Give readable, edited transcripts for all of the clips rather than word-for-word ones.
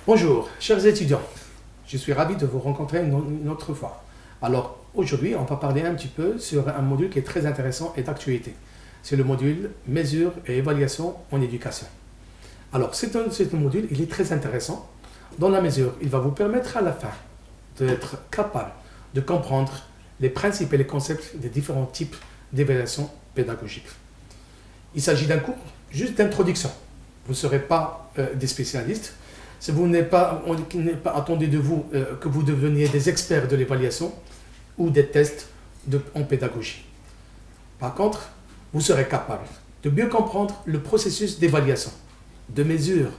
Bonjour, chers étudiants. Je suis ravi de vous rencontrer une autre fois. Alors, aujourd'hui, on va parler un petit peu sur un module qui est très intéressant et d'actualité. C'est le module Mesures et évaluation en éducation. Alors, c'est un module, il est très intéressant. Dans la mesure, il va vous permettre à la fin d'être capable de comprendre les principes et les concepts des différents types d'évaluation pédagogique. Il s'agit d'un cours juste d'introduction. Vous ne serez pas des spécialistes. On n'est pas attendu de vous que vous deveniez des experts de l'évaluation ou des tests en pédagogie. Par contre, vous serez capable de mieux comprendre le processus d'évaluation, de mesure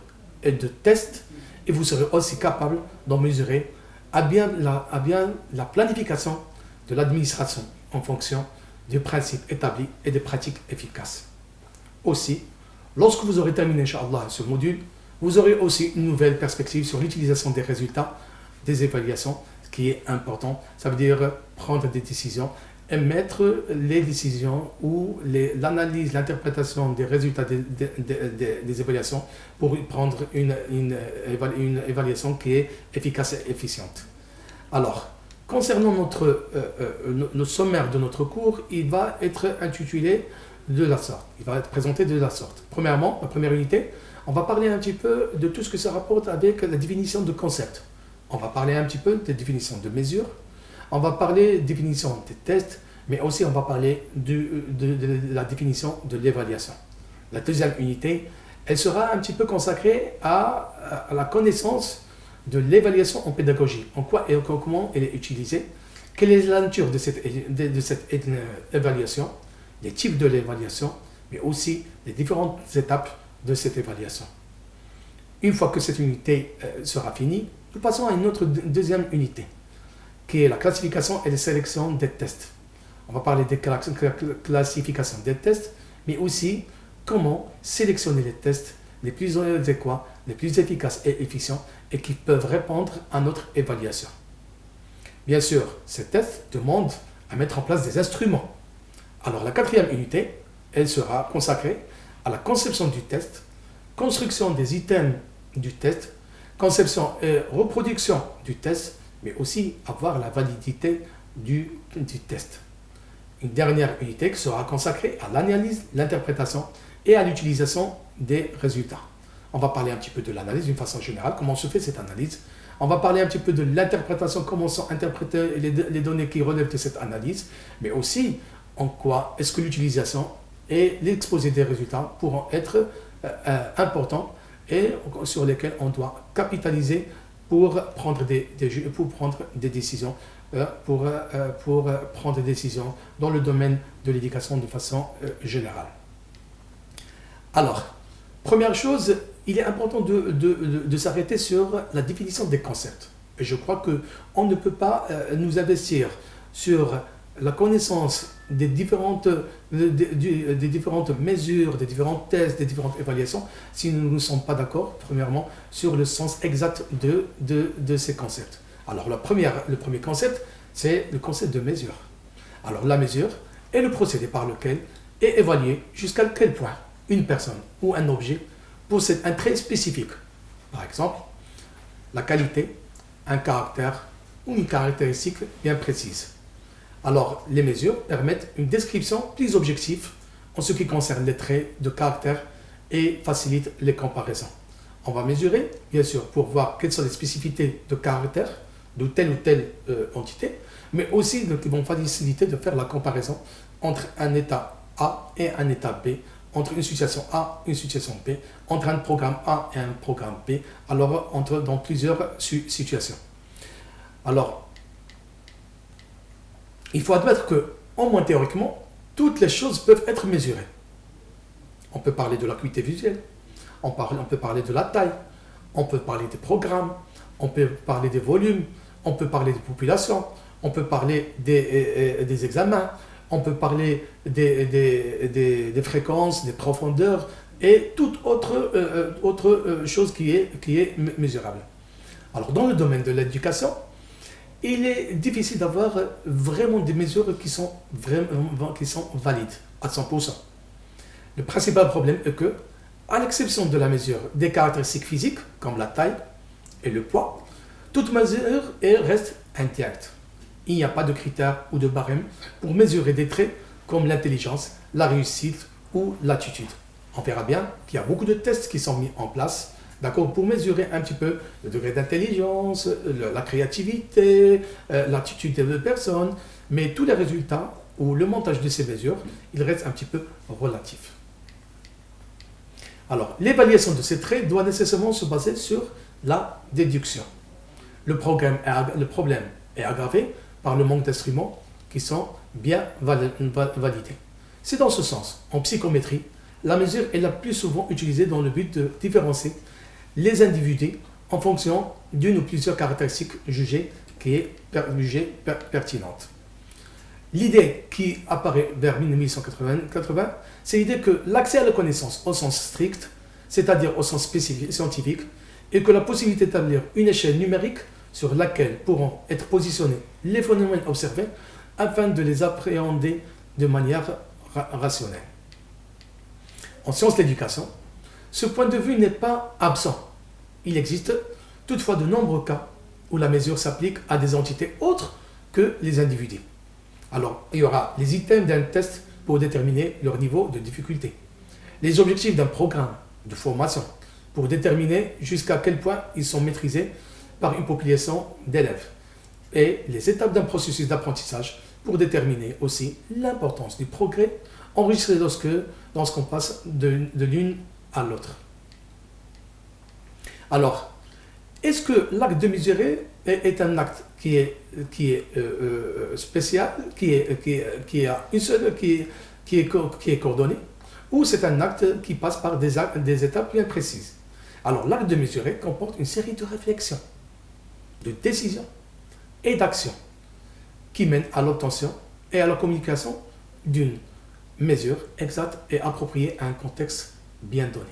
et de test, et vous serez aussi capable d'en mesurer à bien la planification de l'administration en fonction des principes établis et des pratiques efficaces. Aussi, lorsque vous aurez terminé, Inch'Allah, ce module, vous aurez aussi une nouvelle perspective sur l'utilisation des résultats des évaluations, ce qui est important. Ça veut dire prendre des décisions et mettre les décisions ou l'analyse, l'interprétation des résultats des évaluations pour prendre une évaluation qui est efficace et efficiente. Alors, concernant le sommaire de notre cours, il va être intitulé de la sorte. Il va être présenté de la sorte. Premièrement, la première unité, on va parler un petit peu de tout ce que ça rapporte avec la définition de concept. On va parler un petit peu des définitions de mesures. On va parler de définition des tests, mais aussi on va parler de la définition de l'évaluation. La deuxième unité, elle sera un petit peu consacrée à la connaissance de l'évaluation en pédagogie. En quoi et comment elle est utilisée, quelle est la nature de cette évaluation, les types de l'évaluation, mais aussi les différentes étapes de cette évaluation. Une fois que cette unité sera finie, nous passons à une autre deuxième unité, qui est la classification et la sélection des tests. On va parler des classifications des tests, mais aussi comment sélectionner les tests les plus adéquats, les plus efficaces et efficients et qui peuvent répondre à notre évaluation. Bien sûr, ces tests demandent à mettre en place des instruments. Alors la quatrième unité, elle sera consacrée à la conception du test, construction des items du test, conception et reproduction du test, mais aussi avoir la validité du test. Une dernière unité qui sera consacrée à l'analyse, l'interprétation et à l'utilisation des résultats. On va parler un petit peu de l'analyse d'une façon générale, comment se fait cette analyse. On va parler un petit peu de l'interprétation, comment sont interprétées les données qui relèvent de cette analyse, mais aussi en quoi est-ce que l'utilisation et l'exposé des résultats pourront être importants et sur lesquels on doit capitaliser pour prendre des décisions, pour prendre des décisions dans le domaine de l'éducation de façon générale. Alors, première chose, il est important de s'arrêter sur la définition des concepts. Et je crois qu'on ne peut pas nous investir sur la connaissance des différentes mesures, des différents tests, des différentes évaluations, si nous ne sommes pas d'accord, premièrement, sur le sens exact de ces concepts. Alors, le premier concept, c'est le concept de mesure. Alors, la mesure est le procédé par lequel est évalué jusqu'à quel point une personne ou un objet possède un trait spécifique. Par exemple, la qualité, un caractère ou une caractéristique bien précise. Alors, les mesures permettent une description plus objective en ce qui concerne les traits de caractère et facilitent les comparaisons. On va mesurer, bien sûr, pour voir quelles sont les spécificités de caractère de telle ou telle entité, mais aussi qui vont faciliter de faire la comparaison entre un état A et un état B, entre une situation A et une situation B, entre un programme A et un programme B, alors dans plusieurs situations. Alors, il faut admettre que, au moins théoriquement, toutes les choses peuvent être mesurées. On peut parler de l'acuité visuelle, on peut parler de la taille, on peut parler des programmes, on peut parler des volumes, on peut parler des populations, on peut parler des examens, on peut parler des fréquences, des profondeurs et toute autre chose qui est mesurable. Alors, dans le domaine de l'éducation, il est difficile d'avoir vraiment des mesures qui sont valides à 100%. Le principal problème est que, à l'exception de la mesure des caractéristiques physiques, comme la taille, et le poids, toute mesure reste intacte. Il n'y a pas de critères ou de barème pour mesurer des traits comme l'intelligence, la réussite ou l'attitude. On verra bien qu'il y a beaucoup de tests qui sont mis en place, d'accord, pour mesurer un petit peu le degré d'intelligence, la créativité, l'attitude des personnes, mais tous les résultats ou le montage de ces mesures, il reste un petit peu relatif. Alors, l'évaluation de ces traits doit nécessairement se baser sur la déduction. Le problème est aggravé par le manque d'instruments qui sont bien validés. C'est dans ce sens, en psychométrie, la mesure est la plus souvent utilisée dans le but de différencier les individus en fonction d'une ou plusieurs caractéristiques jugées pertinentes. L'idée qui apparaît vers 1880, c'est l'idée que l'accès à la connaissance au sens strict, c'est-à-dire au sens spécifique, scientifique, et que la possibilité d'établir une échelle numérique sur laquelle pourront être positionnés les phénomènes observés afin de les appréhender de manière rationnelle. En sciences de l'éducation, ce point de vue n'est pas absent. Il existe toutefois de nombreux cas où la mesure s'applique à des entités autres que les individus. Alors, il y aura les items d'un test pour déterminer leur niveau de difficulté, les objectifs d'un programme de formation pour déterminer jusqu'à quel point ils sont maîtrisés par une population d'élèves, et les étapes d'un processus d'apprentissage pour déterminer aussi l'importance du progrès enregistré lorsqu'on passe de l'une à l'autre. Alors, est-ce que l'acte de mesurer est un acte qui est spécial, qui est coordonné, ou c'est un acte qui passe par des étapes bien précises? Alors, l'acte de mesurer comporte une série de réflexions, de décisions et d'actions qui mènent à l'obtention et à la communication d'une mesure exacte et appropriée à un contexte bien donné.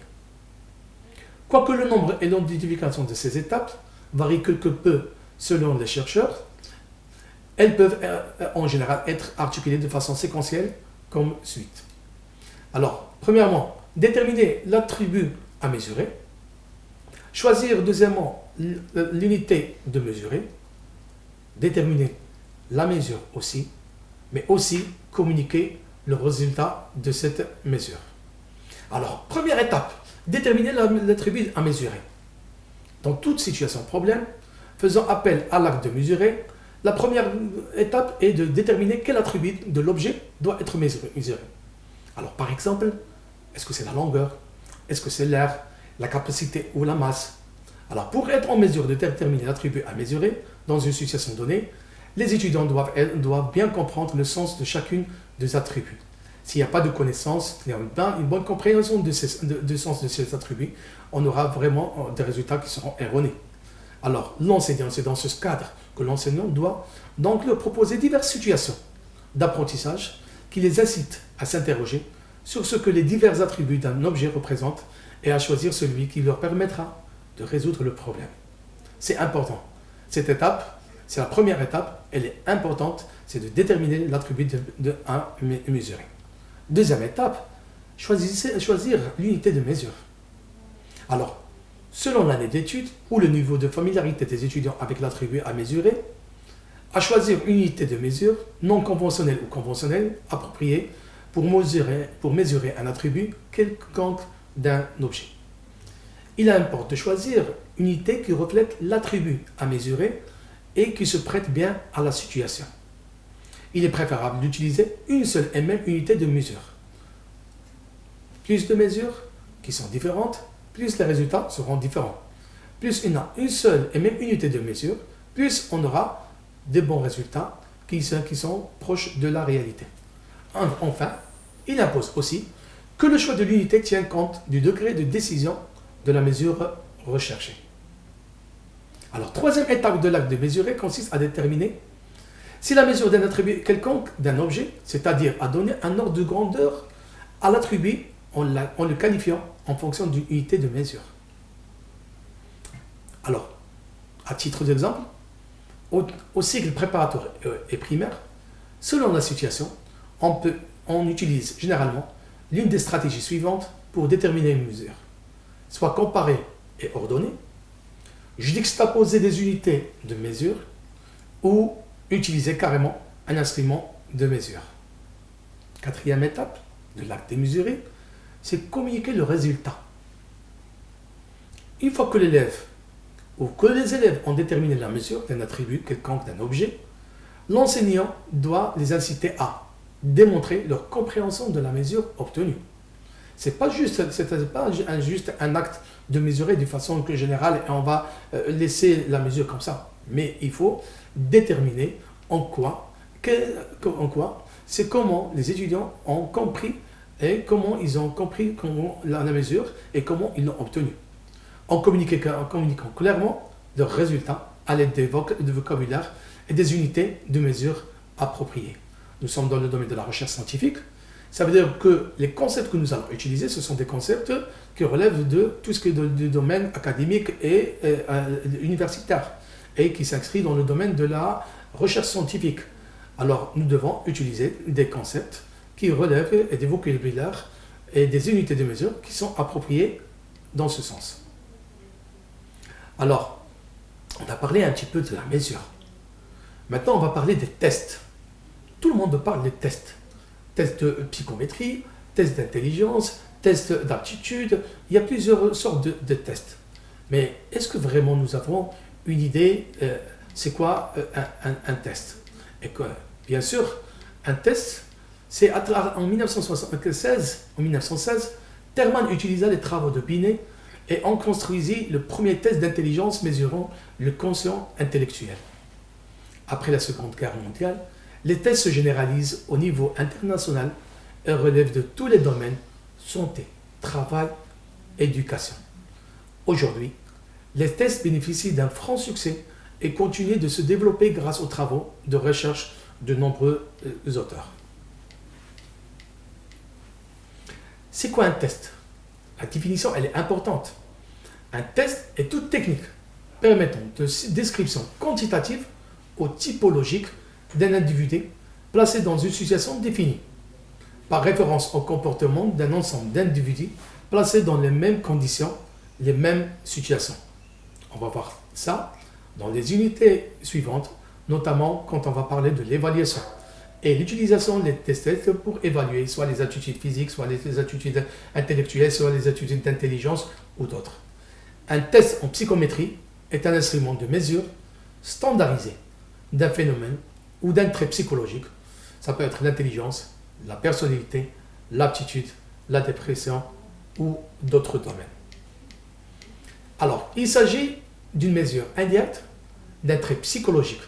Quoique le nombre et l'identification de ces étapes varient quelque peu selon les chercheurs, elles peuvent en général être articulées de façon séquentielle comme suite. Alors, premièrement, déterminer l'attribut à mesurer. Choisir deuxièmement l'unité de mesurer. Déterminer la mesure aussi, mais aussi communiquer le résultat de cette mesure. Alors, première étape, déterminer l'attribut à mesurer. Dans toute situation de problème, faisant appel à l'acte de mesurer, la première étape est de déterminer quel attribut de l'objet doit être mesuré. Alors, par exemple, est-ce que c'est la longueur? Est-ce que c'est l'air, la capacité ou la masse? Alors, pour être en mesure de déterminer l'attribut à mesurer dans une situation donnée, les étudiants doivent bien comprendre le sens de chacune des attributs. S'il n'y a pas de connaissance, il y a une bonne compréhension du sens de ces attributs, on aura vraiment des résultats qui seront erronés. Alors, l'enseignant, c'est dans ce cadre que l'enseignant doit donc leur proposer diverses situations d'apprentissage qui les incitent à s'interroger sur ce que les divers attributs d'un objet représentent et à choisir celui qui leur permettra de résoudre le problème. C'est important. Cette étape, c'est la première étape, elle est importante, c'est de déterminer l'attribut à mesurer. Deuxième étape, choisir l'unité de mesure. Alors, selon l'année d'études ou le niveau de familiarité des étudiants avec l'attribut à mesurer, à choisir une unité de mesure non conventionnelle ou conventionnelle appropriée pour mesurer un attribut quelconque d'un objet. Il importe de choisir une unité qui reflète l'attribut à mesurer et qui se prête bien à la situation. Il est préférable d'utiliser une seule et même unité de mesure. Plus de mesures qui sont différentes, plus les résultats seront différents. Plus on a une seule et même unité de mesure, plus on aura de bons résultats qui sont proches de la réalité. Enfin, il impose aussi que le choix de l'unité tienne compte du degré de décision de la mesure recherchée. Alors, troisième étape de l'acte de mesurer consiste à déterminer si la mesure d'un attribut quelconque d'un objet, c'est-à-dire à donner un ordre de grandeur à l'attribut en le qualifiant en fonction d'une unité de mesure. Alors, à titre d'exemple, au cycle préparatoire et primaire, selon la situation, on utilise généralement l'une des stratégies suivantes pour déterminer une mesure, soit comparée et ordonnée, juxtaposer des unités de mesure ou utiliser carrément un instrument de mesure. Quatrième étape de l'acte démesuré, c'est communiquer le résultat. Une fois que l'élève ou que les élèves ont déterminé la mesure d'un attribut quelconque d'un objet, l'enseignant doit les inciter à démontrer leur compréhension de la mesure obtenue. C'est pas juste un acte de mesurer de façon générale et on va laisser la mesure comme ça. Mais il faut déterminer en quoi c'est comment les étudiants ont compris et comment ils ont compris la mesure et comment ils l'ont obtenue. En communiquant clairement leurs résultats à l'aide de vocabulaire et des unités de mesure appropriées. Nous sommes dans le domaine de la recherche scientifique. Ça veut dire que les concepts que nous allons utiliser, ce sont des concepts qui relèvent de tout ce qui est du domaine académique et universitaire et qui s'inscrit dans le domaine de la recherche scientifique. Alors, nous devons utiliser des concepts qui relèvent et des vocabulaires et des unités de mesure qui sont appropriées dans ce sens. Alors, on a parlé un petit peu de la mesure. Maintenant, on va parler des tests. Tout le monde parle des tests. Tests de psychométrie, tests d'intelligence, tests d'aptitude. Il y a plusieurs sortes de tests. Mais est-ce que vraiment nous avons une idée, c'est quoi un test? Et que, bien sûr, un test, c'est en 1916, Terman utilisa les travaux de Binet et on construisit le premier test d'intelligence mesurant le quotient intellectuel. Après la Seconde Guerre mondiale, les tests se généralisent au niveau international et relèvent de tous les domaines: santé, travail, éducation. Aujourd'hui, les tests bénéficient d'un franc succès et continuent de se développer grâce aux travaux de recherche de nombreux auteurs. C'est quoi un test? La définition, elle est importante. Un test est toute technique permettant de description quantitative ou typologique d'un individu placé dans une situation définie, par référence au comportement d'un ensemble d'individus placés dans les mêmes conditions, les mêmes situations. On va voir ça dans les unités suivantes, notamment quand on va parler de l'évaluation et l'utilisation des tests pour évaluer soit les aptitudes physiques, soit les aptitudes intellectuelles, soit les aptitudes d'intelligence ou d'autres. Un test en psychométrie est un instrument de mesure standardisé d'un phénomène ou d'un trait psychologique. Ça peut être l'intelligence, la personnalité, l'aptitude, la dépression ou d'autres domaines. Alors, il s'agit d'une mesure indirecte d'un trait psychologique,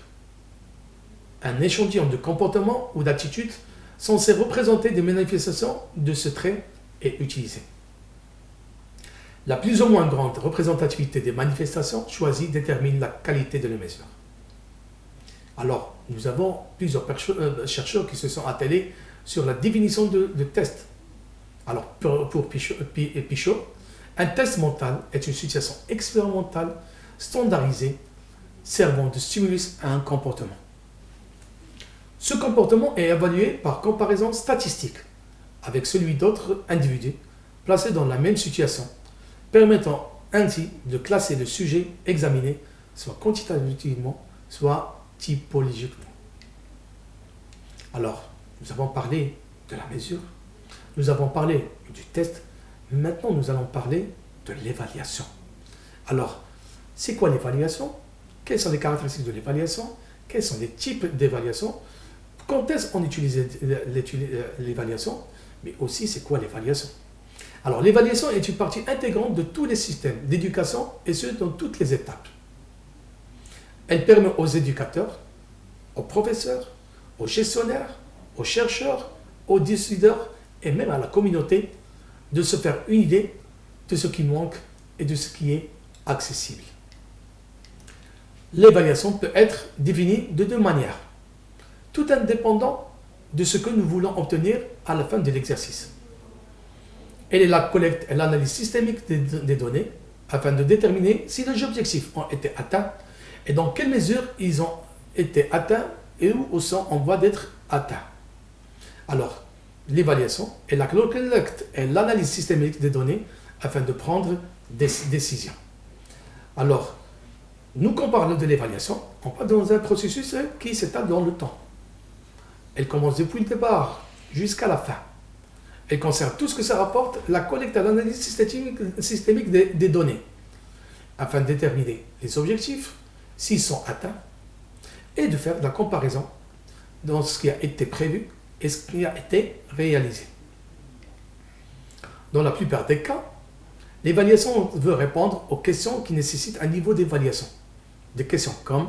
un échantillon de comportement ou d'attitude censé représenter des manifestations de ce trait est utilisé. La plus ou moins grande représentativité des manifestations choisies détermine la qualité de la mesure. Alors, nous avons plusieurs chercheurs qui se sont attelés sur la définition de tests. Alors, pour Pichot, un test mental est une situation expérimentale standardisée servant de stimulus à un comportement. Ce comportement est évalué par comparaison statistique avec celui d'autres individus placés dans la même situation, permettant ainsi de classer le sujet examiné soit quantitativement, soit typologiquement. Alors, nous avons parlé de la mesure, nous avons parlé du test, maintenant nous allons parler de l'évaluation. Alors, c'est quoi l'évaluation? Quelles sont les caractéristiques de l'évaluation? Quels sont les types d'évaluation? Quand est-ce qu'on utilise l'évaluation? Mais aussi, c'est quoi l'évaluation? Alors, l'évaluation est une partie intégrante de tous les systèmes d'éducation et ce, dans toutes les étapes. Elle permet aux éducateurs, aux professeurs, aux gestionnaires, aux chercheurs, aux décideurs et même à la communauté de se faire une idée de ce qui manque et de ce qui est accessible. L'évaluation peut être définie de deux manières, tout indépendant de ce que nous voulons obtenir à la fin de l'exercice. Elle est la collecte et l'analyse systémique des données afin de déterminer si les objectifs ont été atteints et dans quelle mesure ils ont été atteints et où sont en voie d'être atteints. Alors, l'évaluation est la collecte et l'analyse systémique des données afin de prendre des décisions. Alors, Nous, quand on parle de l'évaluation, on parle dans un processus qui s'étale dans le temps. Elle commence depuis le départ jusqu'à la fin. Elle concerne tout ce que ça rapporte, la collecte et l'analyse systémique des données, afin de déterminer les objectifs, s'ils sont atteints, et de faire de la comparaison dans ce qui a été prévu et ce qui a été réalisé. Dans la plupart des cas, l'évaluation veut répondre aux questions qui nécessitent un niveau d'évaluation. Des questions comme: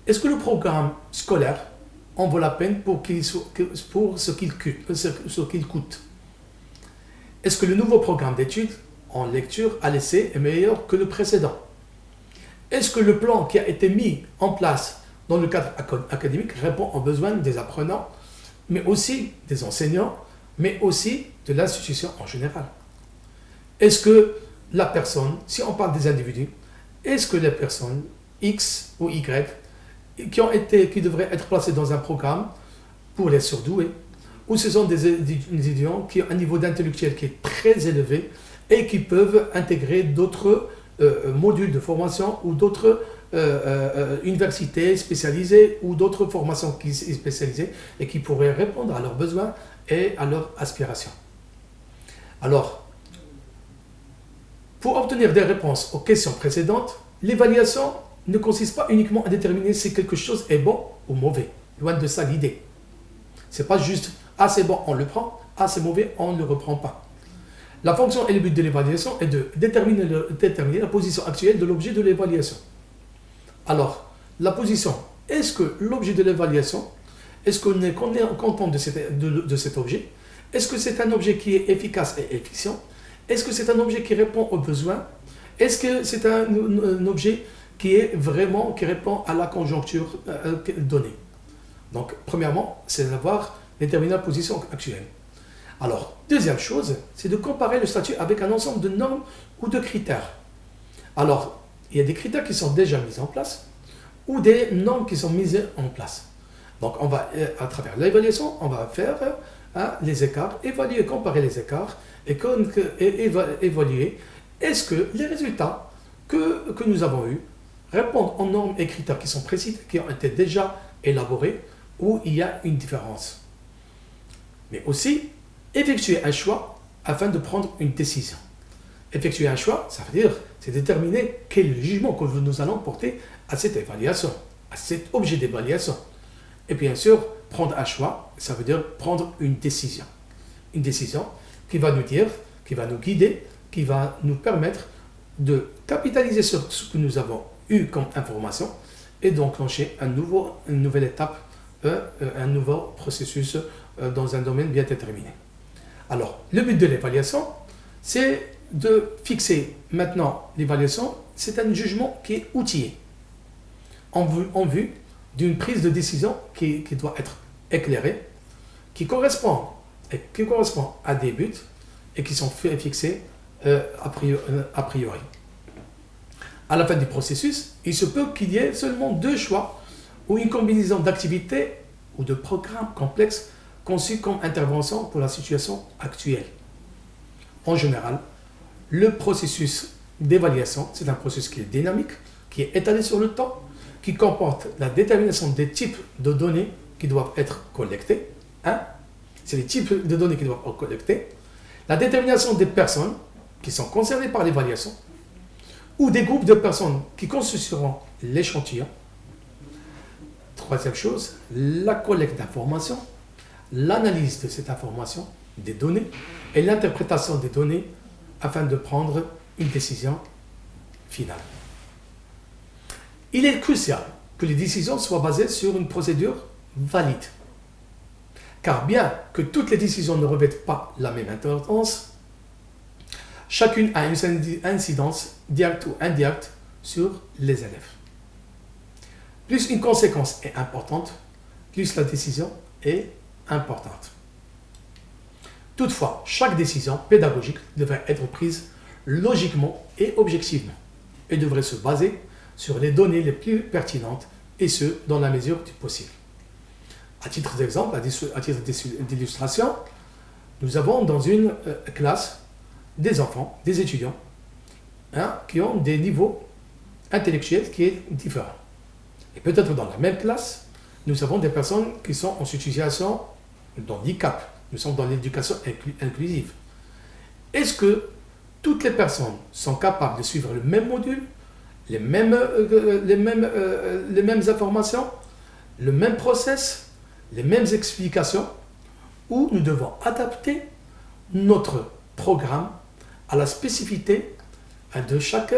est-ce que le programme scolaire en vaut la peine pour ce qu'il coûte? Est-ce que le nouveau programme d'études en lecture à l'essai est meilleur que le précédent? Est-ce que le plan qui a été mis en place dans le cadre académique répond aux besoins des apprenants, mais aussi des enseignants, mais aussi de l'institution en général? Est-ce que la personne, si on parle des individus, est-ce que les personnes X ou Y qui devraient être placées dans un programme pour les surdoués, ou ce sont des étudiants qui ont un niveau d'intellectuel qui est très élevé et qui peuvent intégrer d'autres modules de formation ou d'autres universités spécialisées ou d'autres formations spécialisées et qui pourraient répondre à leurs besoins et à leurs aspirations. Alors, pour obtenir des réponses aux questions précédentes, l'évaluation ne consiste pas uniquement à déterminer si quelque chose est bon ou mauvais. Loin de ça l'idée. C'est pas juste « ah c'est bon, on le prend, ah c'est mauvais, on ne le reprend pas ». La fonction et le but de l'évaluation est de déterminer la position actuelle de l'objet de l'évaluation. Alors, la position, est-ce que l'objet de l'évaluation, est-ce qu'on est content de cet objet? Est-ce que c'est un objet qui est efficace et efficient? Est-ce que c'est un objet qui répond aux besoins? Est-ce que c'est un objet qui répond à la conjoncture donnée? Donc, premièrement, c'est d'avoir déterminé la position actuelle. Alors, deuxième chose, c'est de comparer le statut avec un ensemble de normes ou de critères. Alors, il y a des critères qui sont déjà mis en place ou des normes qui sont mises en place. Donc, on va, à travers l'évaluation, on va faire les écarts, évaluer, comparer les écarts et évaluer est-ce que les résultats que nous avons eus répondent aux normes et critères qui sont précis, qui ont été déjà élaborés, ou il y a une différence. Mais aussi, effectuer un choix afin de prendre une décision. Effectuer un choix, ça veut dire, c'est déterminer quel est le jugement que nous allons porter à cette évaluation, à cet objet d'évaluation. Et bien sûr, prendre un choix, ça veut dire prendre une décision. Une décision qui va nous dire, qui va nous guider, qui va nous permettre de capitaliser sur ce que nous avons eu comme information et d'enclencher une nouvelle étape, un nouveau processus dans un domaine bien déterminé. Alors, le but de l'évaluation, c'est de fixer maintenant l'évaluation, c'est un jugement qui est outillé en vue d'une prise de décision qui doit être éclairée, qui correspond à des buts et qui sont fixés a priori. À la fin du processus, il se peut qu'il y ait seulement deux choix ou une combinaison d'activités ou de programmes complexes conçus comme intervention pour la situation actuelle. En général, le processus d'évaluation, c'est un processus qui est dynamique, qui est étalé sur le temps, qui comporte la détermination des types de données qui doivent être collectées. C'est les types de données qui doivent être collectées. La détermination des personnes qui sont concernées par l'évaluation ou des groupes de personnes qui constitueront l'échantillon. Troisième chose, la collecte d'informations, l'analyse de cette information, des données et l'interprétation des données afin de prendre une décision finale. Il est crucial que les décisions soient basées sur une procédure valide. Car bien que toutes les décisions ne revêtent pas la même importance, chacune a une incidence directe ou indirecte sur les élèves. Plus une conséquence est importante, plus la décision est importante. Toutefois, chaque décision pédagogique devrait être prise logiquement et objectivement et devrait se baser sur les données les plus pertinentes et ce, dans la mesure du possible. À titre d'exemple, à titre d'illustration, nous avons dans une classe des enfants, des étudiants, qui ont des niveaux intellectuel qui est différent. Et peut-être dans la même classe, nous avons des personnes qui sont en situation d'handicap. Nous sommes dans l'éducation inclusive. Est-ce que toutes les personnes sont capables de suivre le même module, les mêmes informations, le même process, les mêmes explications, ou nous devons adapter notre programme à la spécificité de chaque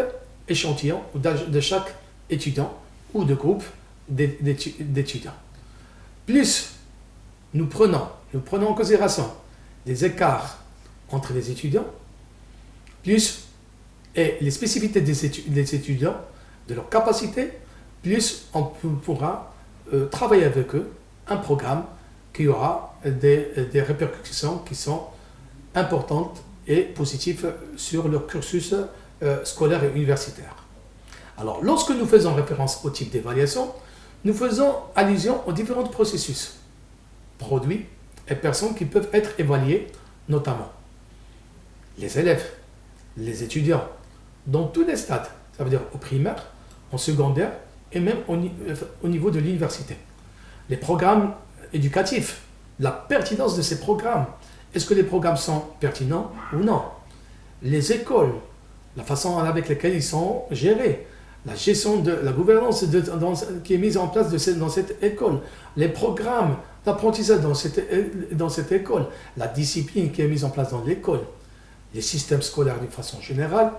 échantillon ou de chaque étudiant ou de groupe d'étudiants. Plus nous prenons en considération les écarts entre les étudiants, plus et les spécificités des étudiants, de leurs capacités, plus on pourra travailler avec eux un programme qui aura des répercussions qui sont importantes et positives sur leur cursus scolaire et universitaire. Alors, lorsque nous faisons référence au type d'évaluation, nous faisons allusion aux différents processus, produits et personnes qui peuvent être évalués, notamment les élèves, les étudiants, dans tous les stades, ça veut dire au primaire, en secondaire et même au niveau de l'université. Les programmes éducatifs, la pertinence de ces programmes, est-ce que les programmes sont pertinents ou non? Les écoles, la façon avec laquelle ils sont gérés, la gestion de la gouvernance qui est mise en place dans cette école, les programmes d'apprentissage dans cette école, la discipline qui est mise en place dans l'école, les systèmes scolaires d'une façon générale,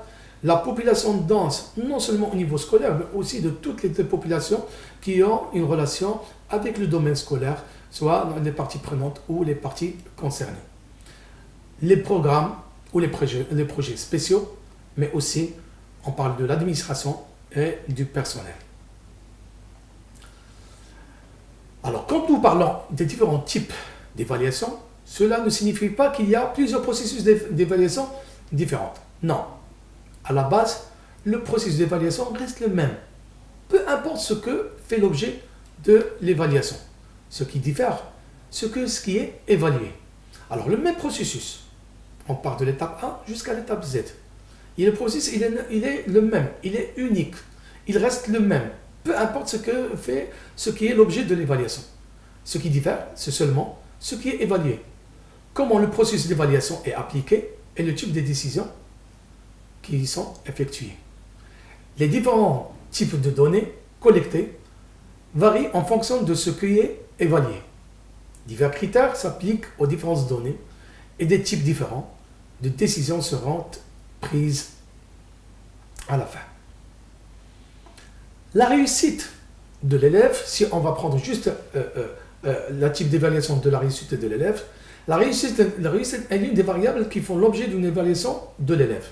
la population dense, non seulement au niveau scolaire, mais aussi de toutes les populations qui ont une relation avec le domaine scolaire, soit les parties prenantes ou les parties concernées. Les programmes ou les projets spéciaux, mais aussi on parle de l'administration et du personnel. Alors, quand nous parlons des différents types d'évaluation, cela ne signifie pas qu'il y a plusieurs processus d'évaluation différents. Non. À la base, le processus d'évaluation reste le même. Peu importe ce que fait l'objet de l'évaluation. Ce qui diffère, ce qui est évalué. Alors, le même processus, on part de l'étape A jusqu'à l'étape Z. Et le processus, il est le même, il est unique, il reste le même. Peu importe ce qui est l'objet de l'évaluation. Ce qui diffère, c'est seulement ce qui est évalué. Comment le processus d'évaluation est appliqué et le type de décisions qui y sont effectuées. Les différents types de données collectées varient en fonction de ce qui est évalué. Divers critères s'appliquent aux différentes données et des types différents de décisions seront prises à la fin. La réussite de l'élève, si on va prendre juste le type d'évaluation de la réussite de l'élève, la réussite est l'une des variables qui font l'objet d'une évaluation de l'élève.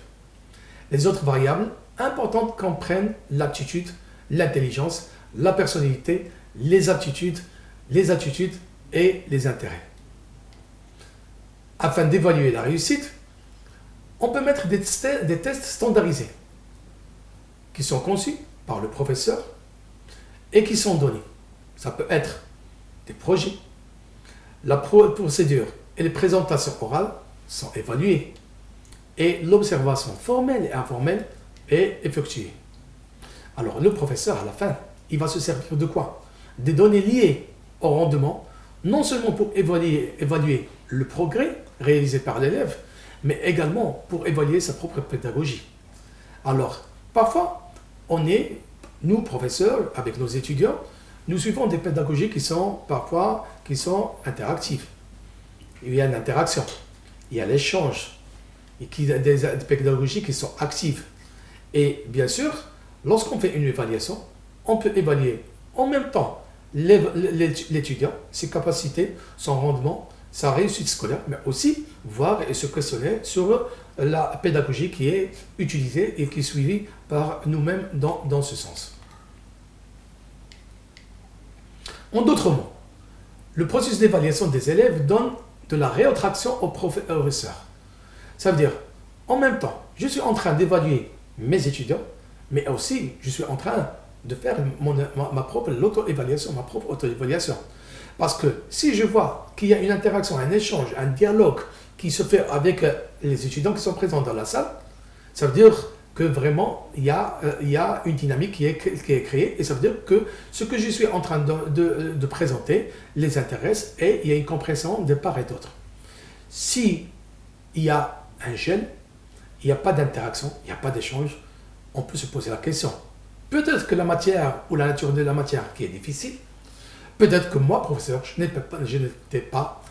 Les autres variables importantes comprennent l'aptitude, l'intelligence, la personnalité, les attitudes et les intérêts. Afin d'évaluer la réussite, on peut mettre des tests standardisés qui sont conçus par le professeur et qui sont donnés. Ça peut être des projets. La procédure et les présentations orales sont évaluées et l'observation formelle et informelle est effectuée. Alors le professeur, à la fin, il va se servir de quoi? Des données liées au rendement, non seulement pour évaluer le progrès réalisé par l'élève, mais également pour évaluer sa propre pédagogie. Alors, parfois, nous, professeurs, avec nos étudiants, nous suivons des pédagogies qui sont interactives. Il y a une interaction, il y a l'échange, et des pédagogies qui sont actives. Et bien sûr, lorsqu'on fait une évaluation, on peut évaluer en même temps l'étudiant, ses capacités, son rendement, sa réussite scolaire, mais aussi voir et se questionner sur la pédagogie qui est utilisée et qui est suivie par nous-mêmes dans ce sens. En d'autres mots, le processus d'évaluation des élèves donne de la réattraction au professeur. Ça veut dire, en même temps, je suis en train d'évaluer mes étudiants, mais aussi je suis en train de faire ma propre auto-évaluation. Parce que si je vois qu'il y a une interaction, un échange, un dialogue qui se fait avec les étudiants qui sont présents dans la salle, ça veut dire que vraiment il y a une dynamique qui est créée, et ça veut dire que ce que je suis en train de présenter les intéresse et il y a une compréhension de part et d'autre. Si il y a un gel, il n'y a pas d'interaction, il n'y a pas d'échange, on peut se poser la question. Peut-être que la matière ou la nature de la matière qui est difficile, peut-être que moi, professeur, je n'étais pas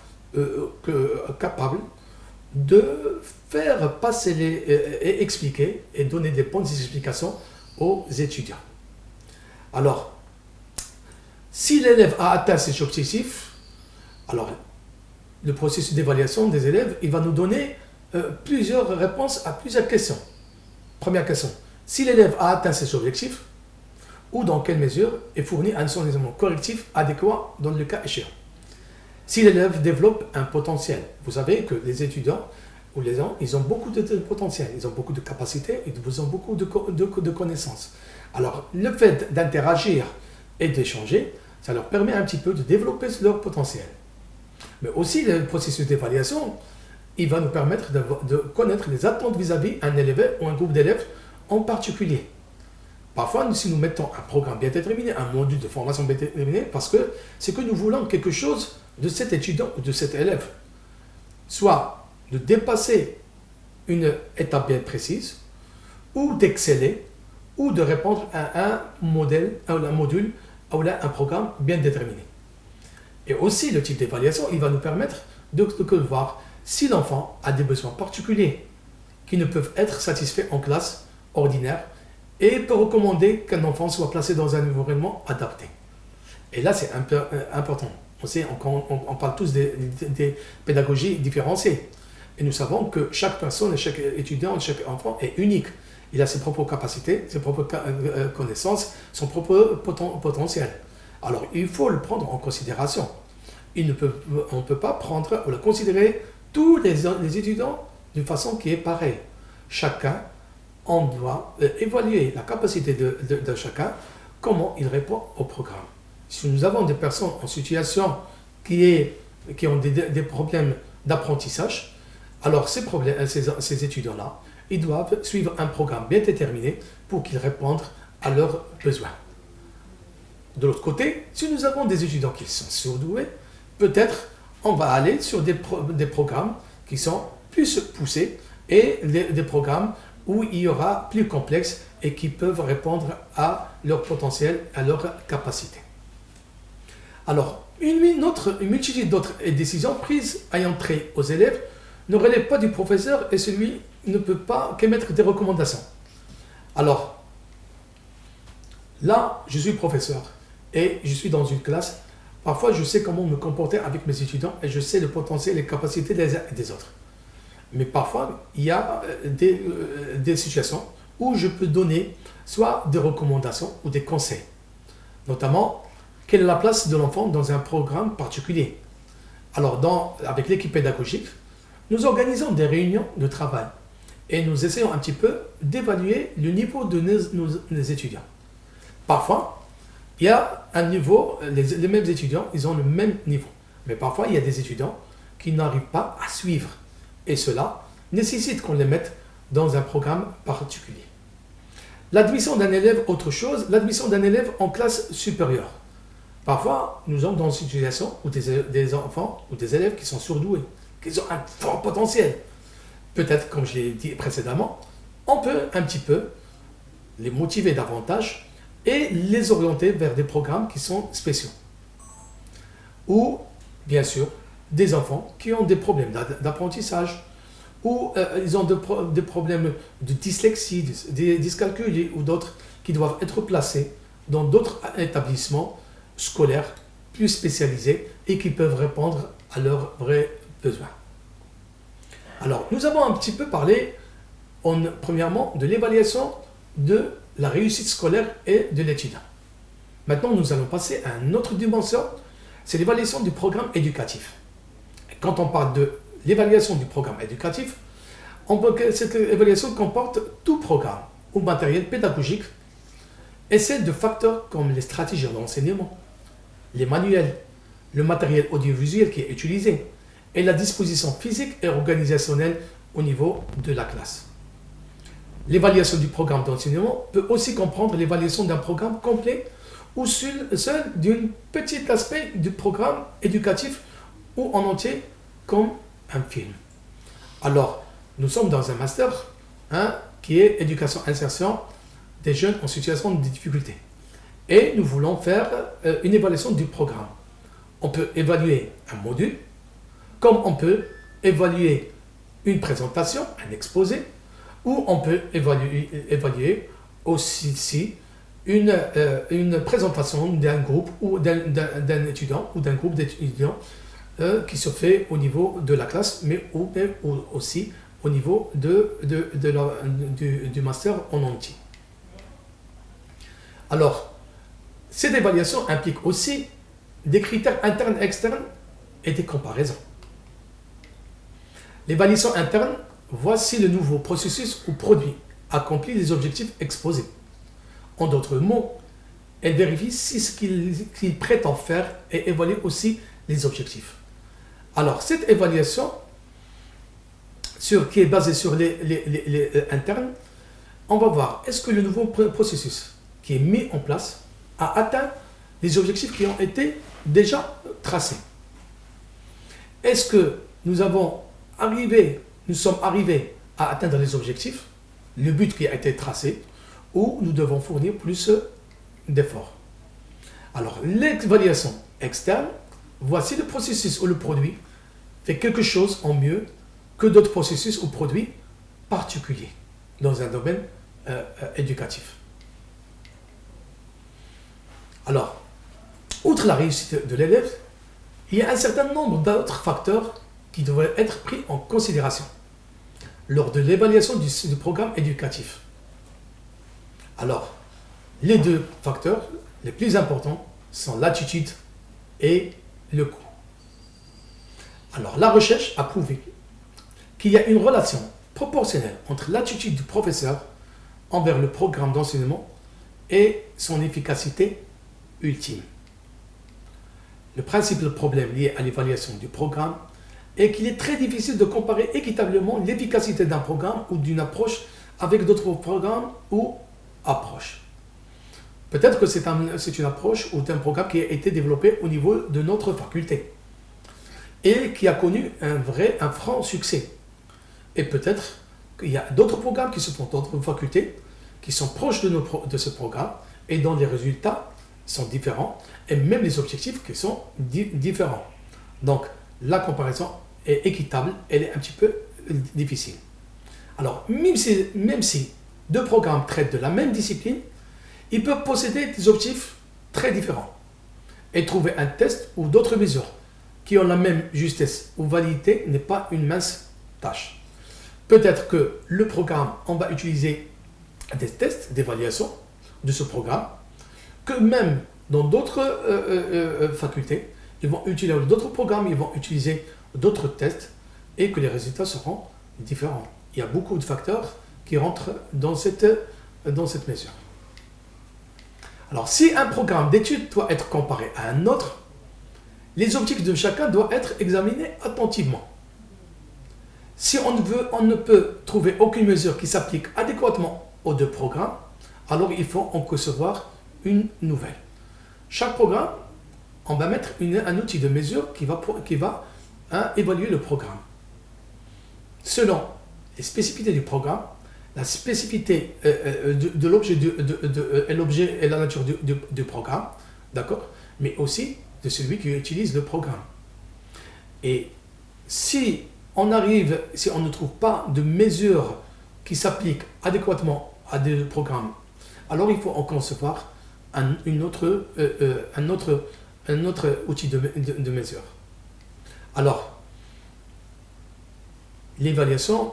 capable de faire passer et expliquer et donner des bonnes explications aux étudiants. Alors, si l'élève a atteint ses objectifs, alors le processus d'évaluation des élèves, il va nous donner plusieurs réponses à plusieurs questions. Première question, si l'élève a atteint ses objectifs, ou dans quelle mesure est fourni un enseignement correctif adéquat dans le cas échéant. Si l'élève développe un potentiel, vous savez que les étudiants ou les gens, ils ont beaucoup de potentiel, ils ont beaucoup de capacités, ils ont beaucoup de connaissances. Alors, le fait d'interagir et d'échanger, ça leur permet un petit peu de développer leur potentiel. Mais aussi, le processus d'évaluation, il va nous permettre de connaître les attentes vis-à-vis d'un élève ou un groupe d'élèves en particulier. Parfois, si nous mettons un programme bien déterminé, un module de formation bien déterminé, parce que c'est que nous voulons quelque chose de cet étudiant ou de cet élève. Soit de dépasser une étape bien précise, ou d'exceller, ou de répondre à un modèle, à un module, ou à un programme bien déterminé. Et aussi, le type d'évaluation, il va nous permettre de voir si l'enfant a des besoins particuliers qui ne peuvent être satisfaits en classe ordinaire, et peut recommander qu'un enfant soit placé dans un environnement adapté. Et là, c'est un peu important. On parle tous des pédagogies différenciées. Et nous savons que chaque personne, chaque étudiant, chaque enfant est unique. Il a ses propres capacités, ses propres connaissances, son propre potentiel. Alors, il faut le prendre en considération. On ne peut pas prendre ou considérer tous les étudiants d'une façon qui est pareille. Chacun, on doit évaluer la capacité de chacun, comment il répond au programme. Si nous avons des personnes en situation qui ont des problèmes d'apprentissage, alors ces étudiants-là, ils doivent suivre un programme bien déterminé pour qu'ils répondent à leurs besoins. De l'autre côté, si nous avons des étudiants qui sont surdoués, peut-être on va aller sur des programmes qui sont plus poussés et des programmes où il y aura plus complexe et qui peuvent répondre à leur potentiel, à leur capacité. Alors, une multitude d'autres décisions prises ayant trait aux élèves ne relèvent pas du professeur et celui ne peut pas qu'émettre des recommandations. Alors, là, je suis professeur et je suis dans une classe. Parfois, je sais comment me comporter avec mes étudiants et je sais le potentiel et les capacités des uns et des autres. Mais parfois, il y a des situations où je peux donner soit des recommandations ou des conseils. Notamment, quelle est la place de l'enfant dans un programme particulier. Alors, avec l'équipe pédagogique, nous organisons des réunions de travail et nous essayons un petit peu d'évaluer le niveau de nos étudiants. Parfois, il y a un niveau, les mêmes étudiants, ils ont le même niveau. Mais parfois, il y a des étudiants qui n'arrivent pas à suivre. Et cela nécessite qu'on les mette dans un programme particulier. L'admission d'un élève, autre chose, l'admission d'un élève en classe supérieure. Parfois, nous sommes dans une situation où des enfants ou des élèves qui sont surdoués, qui ont un fort potentiel. Peut-être, comme je l'ai dit précédemment, on peut un petit peu les motiver davantage et les orienter vers des programmes qui sont spéciaux. Ou, bien sûr, des enfants qui ont des problèmes d'apprentissage, ou ils ont des problèmes de dyslexie, des dyscalculie ou d'autres qui doivent être placés dans d'autres établissements scolaires plus spécialisés et qui peuvent répondre à leurs vrais besoins. Alors, nous avons un petit peu parlé, premièrement, de l'évaluation de la réussite scolaire et de l'étudiant. Maintenant, nous allons passer à une autre dimension, c'est l'évaluation du programme éducatif. Quand on parle de l'évaluation du programme éducatif, cette évaluation comporte tout programme ou matériel pédagogique et celle de facteurs comme les stratégies d'enseignement, les manuels, le matériel audiovisuel qui est utilisé et la disposition physique et organisationnelle au niveau de la classe. L'évaluation du programme d'enseignement peut aussi comprendre l'évaluation d'un programme complet ou seul d'un petit aspect du programme éducatif ou en entier comme un film. Alors, nous sommes dans un master qui est éducation insertion des jeunes en situation de difficulté. Et nous voulons faire une évaluation du programme. On peut évaluer un module, comme on peut évaluer une présentation, un exposé, ou on peut évaluer aussi une présentation d'un groupe ou d'un étudiant ou d'un groupe d'étudiants qui se fait au niveau de la classe, mais aussi au niveau du master en entier. Alors, cette évaluation implique aussi des critères internes et externes et des comparaisons. L'évaluation interne voit si le nouveau processus ou produit accomplit les objectifs exposés. En d'autres mots, elle vérifie si ce qu'il prétend faire et évalue aussi les objectifs. Alors, cette évaluation, qui est basée sur les internes, on va voir est-ce que le nouveau processus qui est mis en place a atteint les objectifs qui ont été déjà tracés. Est-ce que nous sommes arrivés à atteindre les objectifs, le but qui a été tracé, ou nous devons fournir plus d'efforts. Alors, l'évaluation externe, voici le processus ou le produit fait quelque chose en mieux que d'autres processus ou produits particuliers dans un domaine éducatif. Alors, outre la réussite de l'élève, il y a un certain nombre d'autres facteurs qui devraient être pris en considération lors de l'évaluation du programme éducatif. Alors, les deux facteurs les plus importants sont l'attitude et le coût. Alors, la recherche a prouvé qu'il y a une relation proportionnelle entre l'attitude du professeur envers le programme d'enseignement et son efficacité ultime. Le principal problème lié à l'évaluation du programme est qu'il est très difficile de comparer équitablement l'efficacité d'un programme ou d'une approche avec d'autres programmes ou approches. Peut-être que c'est une approche ou un programme qui a été développé au niveau de notre faculté et qui a connu un franc succès. Et peut-être qu'il y a d'autres programmes qui se font dans d'autres facultés qui sont proches de ce programme et dont les résultats sont différents et même les objectifs qui sont différents. Donc, la comparaison est équitable, elle est un petit peu difficile. Alors, même si deux programmes traitent de la même discipline, ils peuvent posséder des objectifs très différents et trouver un test ou d'autres mesures qui ont la même justesse ou validité n'est pas une mince tâche. Peut-être que le programme, on va utiliser des tests d'évaluation de ce programme, que même dans d'autres facultés, ils vont utiliser d'autres programmes, ils vont utiliser d'autres tests et que les résultats seront différents. Il y a beaucoup de facteurs qui rentrent dans cette mesure. Alors, si un programme d'études doit être comparé à un autre, les objectifs de chacun doivent être examinés attentivement. Si on ne peut trouver aucune mesure qui s'applique adéquatement aux deux programmes, alors il faut en concevoir une nouvelle. Chaque programme, on va mettre un outil de mesure qui va évaluer le programme. Selon les spécificités du programme, la spécificité de l'objet et la nature du programme, d'accord, mais aussi de celui qui utilise le programme. Et si on ne trouve pas de mesure qui s'applique adéquatement à des programmes, alors il faut en concevoir un autre outil de mesure. Alors, l'évaluation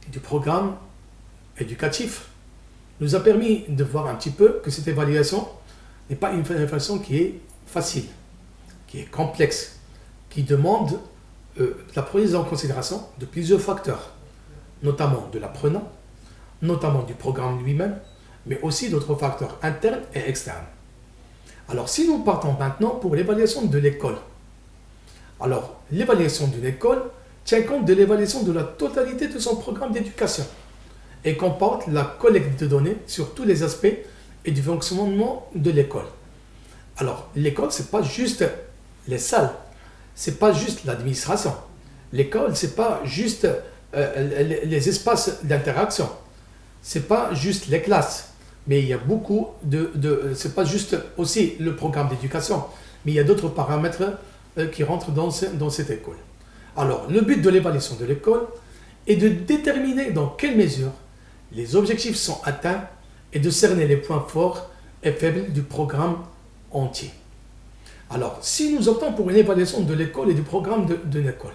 du programme éducatif nous a permis de voir un petit peu que cette évaluation n'est pas une évaluation qui est facile, qui est complexe, qui demande la prise en considération de plusieurs facteurs, notamment de l'apprenant, notamment du programme lui-même, mais aussi d'autres facteurs internes et externes. Alors, si nous partons maintenant pour l'évaluation de l'école. Alors, l'évaluation d'une école, tient compte de l'évaluation de la totalité de son programme d'éducation et comporte la collecte de données sur tous les aspects et du fonctionnement de l'école. Alors, l'école, ce n'est pas juste les salles, ce n'est pas juste l'administration. L'école, ce n'est pas juste les espaces d'interaction, ce n'est pas juste les classes, mais il y a beaucoup ce n'est pas juste aussi le programme d'éducation, mais il y a d'autres paramètres qui rentrent dans cette école. Alors, le but de l'évaluation de l'école est de déterminer dans quelle mesure les objectifs sont atteints et de cerner les points forts et faibles du programme entier. Alors, si nous optons pour une évaluation de l'école et du programme de l'école,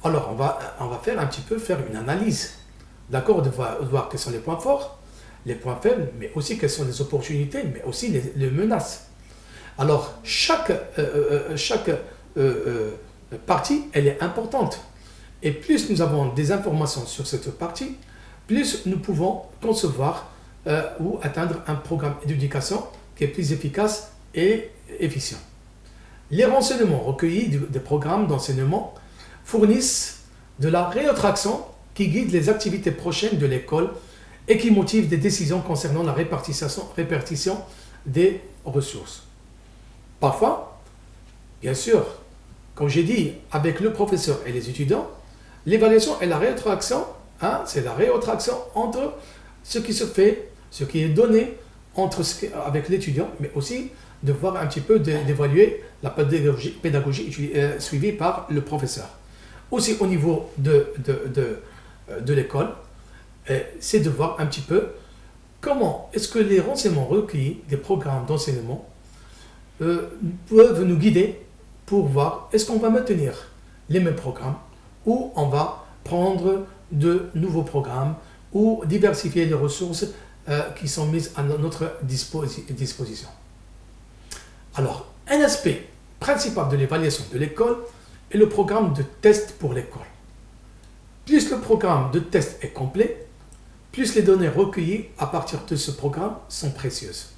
alors on va faire une analyse, d'accord, de voir quels sont les points forts, les points faibles, mais aussi quelles sont les opportunités, mais aussi les menaces. Alors, chaque partie, elle est importante. Et plus nous avons des informations sur cette partie, plus nous pouvons concevoir ou atteindre un programme d'éducation qui est plus efficace et efficient. Les renseignements recueillis des programmes d'enseignement fournissent de la rétroaction qui guide les activités prochaines de l'école et qui motive des décisions concernant la répartition des ressources. Parfois, bien sûr, comme j'ai dit, avec le professeur et les étudiants, l'évaluation et la rétroaction, c'est la rétroaction entre ce qui se fait, ce qui est donné avec l'étudiant, mais aussi de voir un petit peu, d'évaluer la pédagogie suivie par le professeur. Aussi au niveau de l'école, c'est de voir un petit peu comment est-ce que les renseignements recueillis des programmes d'enseignement peuvent nous guider pour voir est-ce qu'on va maintenir les mêmes programmes ou on va prendre de nouveaux programmes ou diversifier les ressources qui sont mises à notre disposition. Alors, un aspect principal de l'évaluation de l'école est le programme de test pour l'école. Plus le programme de test est complet, plus les données recueillies à partir de ce programme sont précieuses.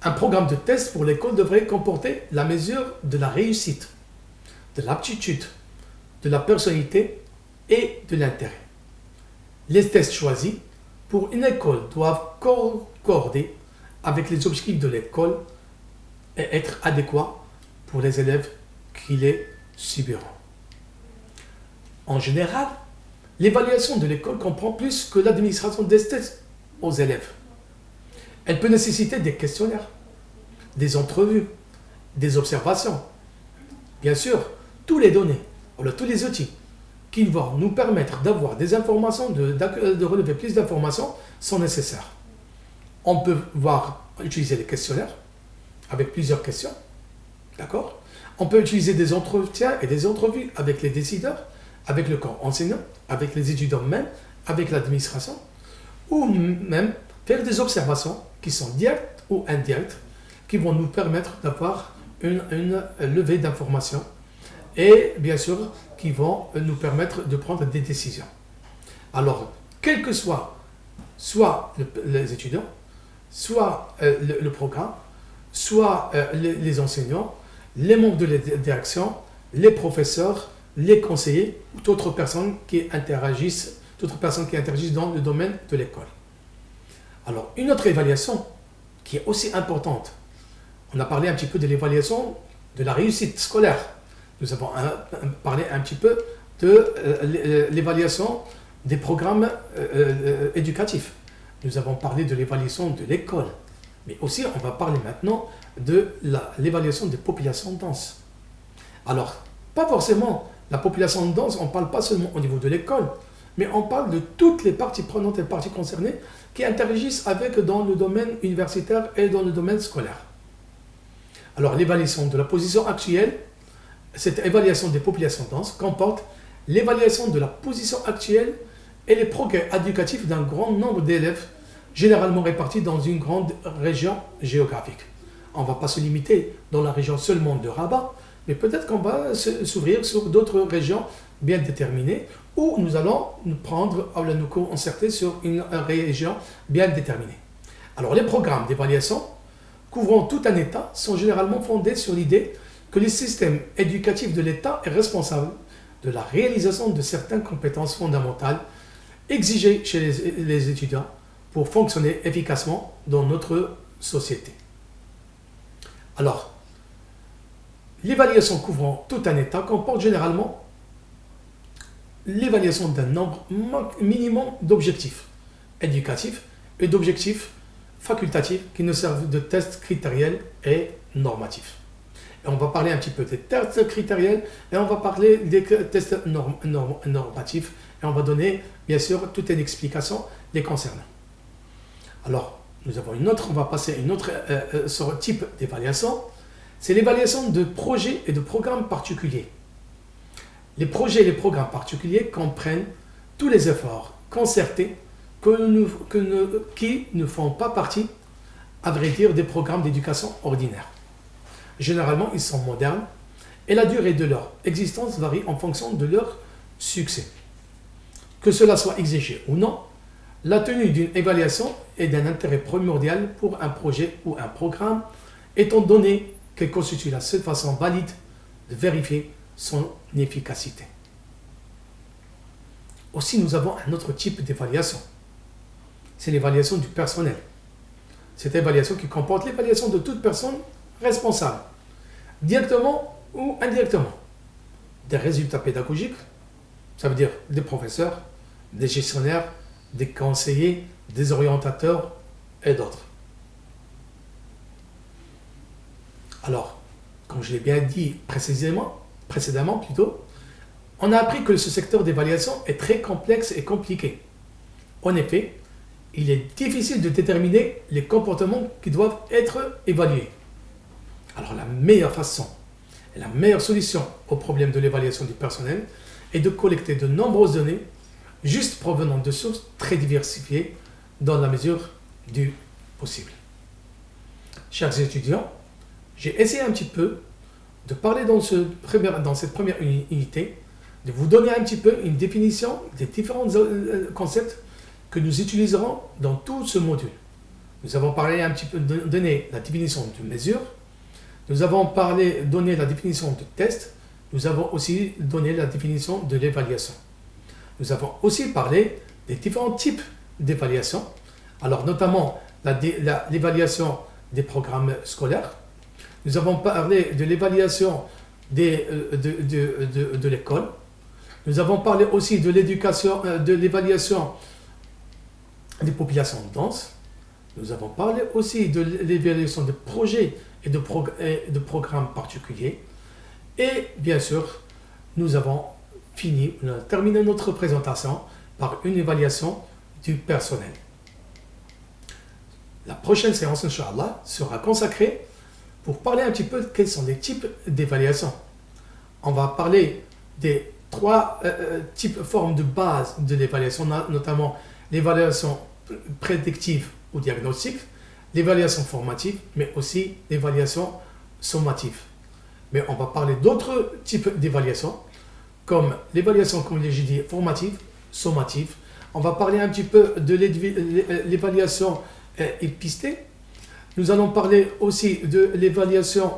Un programme de test pour l'école devrait comporter la mesure de la réussite, de l'aptitude, de la personnalité et de l'intérêt. Les tests choisis pour une école doivent concorder avec les objectifs de l'école et être adéquats pour les élèves qui les subiront. En général, l'évaluation de l'école comprend plus que l'administration des tests aux élèves. Elle peut nécessiter des questionnaires, des entrevues, des observations. Bien sûr, tous les données, tous les outils qui vont nous permettre d'avoir des informations, de relever plus d'informations sont nécessaires. On peut utiliser les questionnaires avec plusieurs questions, d'accord? On peut utiliser des entretiens et des entrevues avec les décideurs, avec le corps enseignant, avec les étudiants même, avec l'administration, ou même faire des observations qui sont directes ou indirectes, qui vont nous permettre d'avoir une levée d'informations et bien sûr qui vont nous permettre de prendre des décisions. Alors, quel que soit les étudiants, soit le programme, soit les enseignants, les membres de la direction, les professeurs, les conseillers ou d'autres personnes qui interagissent dans le domaine de l'école. Alors, une autre évaluation qui est aussi importante, on a parlé un petit peu de l'évaluation de la réussite scolaire. Nous avons parlé un petit peu de l'évaluation des programmes éducatifs. Nous avons parlé de l'évaluation de l'école. Mais aussi, on va parler maintenant de l'évaluation des populations denses. Alors, pas forcément la population dense, on ne parle pas seulement au niveau de l'école, mais on parle de toutes les parties prenantes et parties concernées qui interagissent dans le domaine universitaire et dans le domaine scolaire. Alors, l'évaluation de la position actuelle, cette évaluation des populations denses comporte l'évaluation de la position actuelle et les progrès éducatifs d'un grand nombre d'élèves, généralement répartis dans une grande région géographique. On ne va pas se limiter dans la région seulement de Rabat, mais peut-être qu'on va s'ouvrir sur d'autres régions bien déterminées, où nous allons nous concerter sur une région bien déterminée. Alors, les programmes d'évaluation couvrant tout un État sont généralement fondés sur l'idée que le système éducatif de l'État est responsable de la réalisation de certaines compétences fondamentales exigées chez les étudiants pour fonctionner efficacement dans notre société. Alors, l'évaluation couvrant tout un état comporte généralement l'évaluation d'un nombre minimum d'objectifs éducatifs et d'objectifs facultatifs qui nous servent de tests critériels et normatifs. Et on va parler un petit peu des tests critériels et on va parler des tests normatifs et on va donner bien sûr toute une explication les concernant. Alors, on va passer à une autre type d'évaluation. C'est l'évaluation de projets et de programmes particuliers. Les projets et les programmes particuliers comprennent tous les efforts concertés qui ne font pas partie, à vrai dire, des programmes d'éducation ordinaires. Généralement, ils sont modernes et la durée de leur existence varie en fonction de leur succès. Que cela soit exigé ou non, la tenue d'une évaluation est d'un intérêt primordial pour un projet ou un programme, étant donné qu'elle constitue la seule façon valide de vérifier son efficacité. Aussi, nous avons un autre type d'évaluation. C'est l'évaluation du personnel. Cette évaluation qui comporte l'évaluation de toute personne responsable, directement ou indirectement, des résultats pédagogiques, ça veut dire des professeurs, des gestionnaires, des conseillers, des orientateurs et d'autres. Alors, comme je l'ai bien dit précédemment, on a appris que ce secteur d'évaluation est très complexe et compliqué. En effet, il est difficile de déterminer les comportements qui doivent être évalués. Alors la meilleure façon et la meilleure solution au problème de l'évaluation du personnel est de collecter de nombreuses données juste provenant de sources très diversifiées dans la mesure du possible. Chers étudiants, j'ai essayé un petit peu de parler dans cette première unité, de vous donner un petit peu une définition des différents concepts que nous utiliserons dans tout ce module. Nous avons parlé un petit peu, donné la définition de mesure, nous avons donné la définition de test, nous avons aussi donné la définition de l'évaluation. Nous avons aussi parlé des différents types d'évaluation, alors notamment l'évaluation des programmes scolaires. Nous avons parlé de l'évaluation de l'école. Nous avons parlé aussi de l'évaluation des populations denses. Nous avons parlé aussi de l'évaluation de projets et de programmes particuliers. Et bien sûr, nous avons terminé notre présentation par une évaluation du personnel. La prochaine séance, Inch'Allah, sera consacrée pour parler un petit peu de quels sont les types d'évaluation. On va parler des trois formes de base de l'évaluation, notamment l'évaluation prédictive ou diagnostique, l'évaluation formative, mais aussi l'évaluation sommative. Mais on va parler d'autres types d'évaluation, comme l'évaluation, comme j'ai dit, formative, sommative. On va parler un petit peu de l'évaluation épistée. Nous allons parler aussi de l'évaluation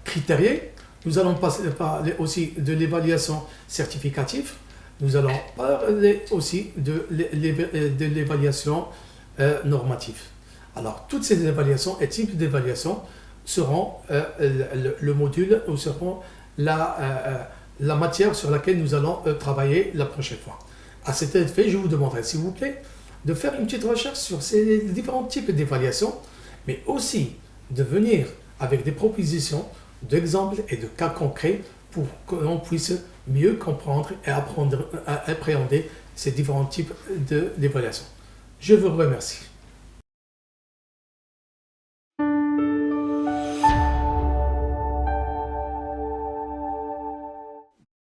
critériée. Nous allons parler aussi de l'évaluation certificative. Nous allons parler aussi de l'évaluation normative. Alors, toutes ces évaluations et types d'évaluation seront le module ou seront la matière sur laquelle nous allons travailler la prochaine fois. À cet effet, je vous demanderai, s'il vous plaît, de faire une petite recherche sur ces différents types d'évaluation, mais aussi de venir avec des propositions d'exemples et de cas concrets pour que l'on puisse mieux comprendre et appréhender ces différents types d'évaluation. Je vous remercie.